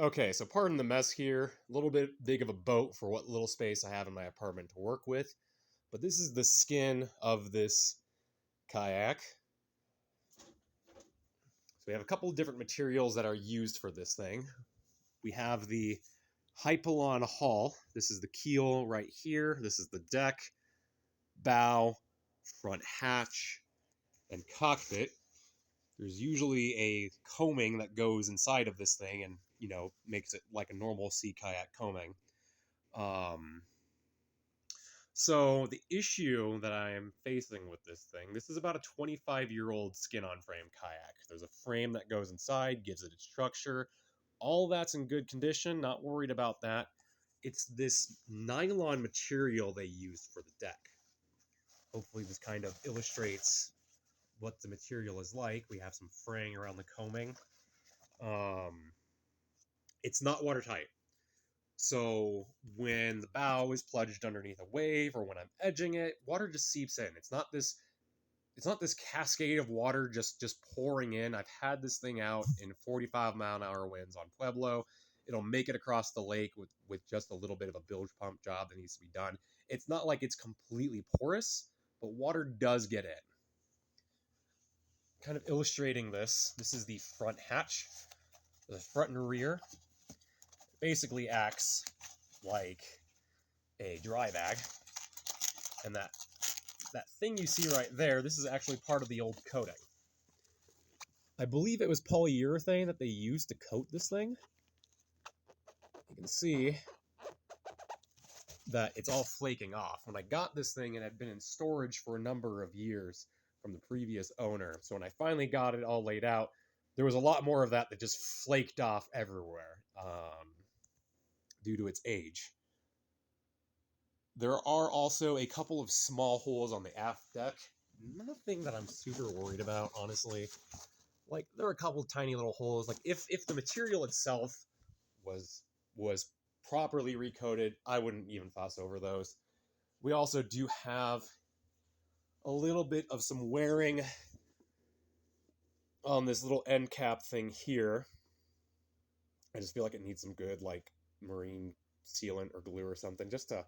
Okay, so pardon the mess here. A little bit big of a boat for what little space I have in my apartment to work with. But this is the skin of this kayak. So we have a couple of different materials that are used for this thing. We have the Hypalon hull. This is the keel right here. This is the deck, bow, front hatch, and cockpit. There's usually a coaming that goes inside of this thing and, makes it like a normal sea kayak coaming. Um, so the issue that I am facing with this thing, this is about a 25-year-old skin-on-frame kayak. There's a frame that goes inside, gives it its structure. All that's in good condition, not worried about that. It's this nylon material they used for the deck. Hopefully this kind of illustrates what the material is like. We have some fraying around the coaming. It's not watertight. So when the bow is plunged underneath a wave or when I'm edging it, water just seeps in. It's not this cascade of water just pouring in. I've had this thing out in 45-mile-an-hour winds on Pueblo. It'll make it across the lake with just a little bit of a bilge pump job that needs to be done. It's not like it's completely porous, but water does get in. Kind of illustrating this is the front hatch. The front and rear basically acts like a dry bag. And that thing you see right there, this is actually part of the old coating. I believe it was polyurethane that they used to coat this thing. You can see that it's all flaking off. When I got this thing, it had been in storage for a number of years from the previous owner. So when I finally got it all laid out, there was a lot more of that just flaked off everywhere due to its age. There are also a couple of small holes on the aft deck. Nothing that I'm super worried about, honestly. Like, there are a couple of tiny little holes. Like, if the material itself was properly recoated, I wouldn't even fuss over those. We also do have a little bit of some wearing on this little end cap thing here. I just feel like it needs some good, like, marine sealant or glue or something just to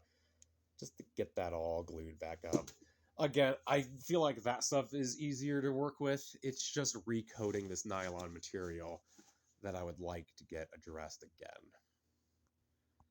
get that all glued back up. Again, I feel like that stuff is easier to work with. It's just recoating this nylon material that I would like to get addressed again.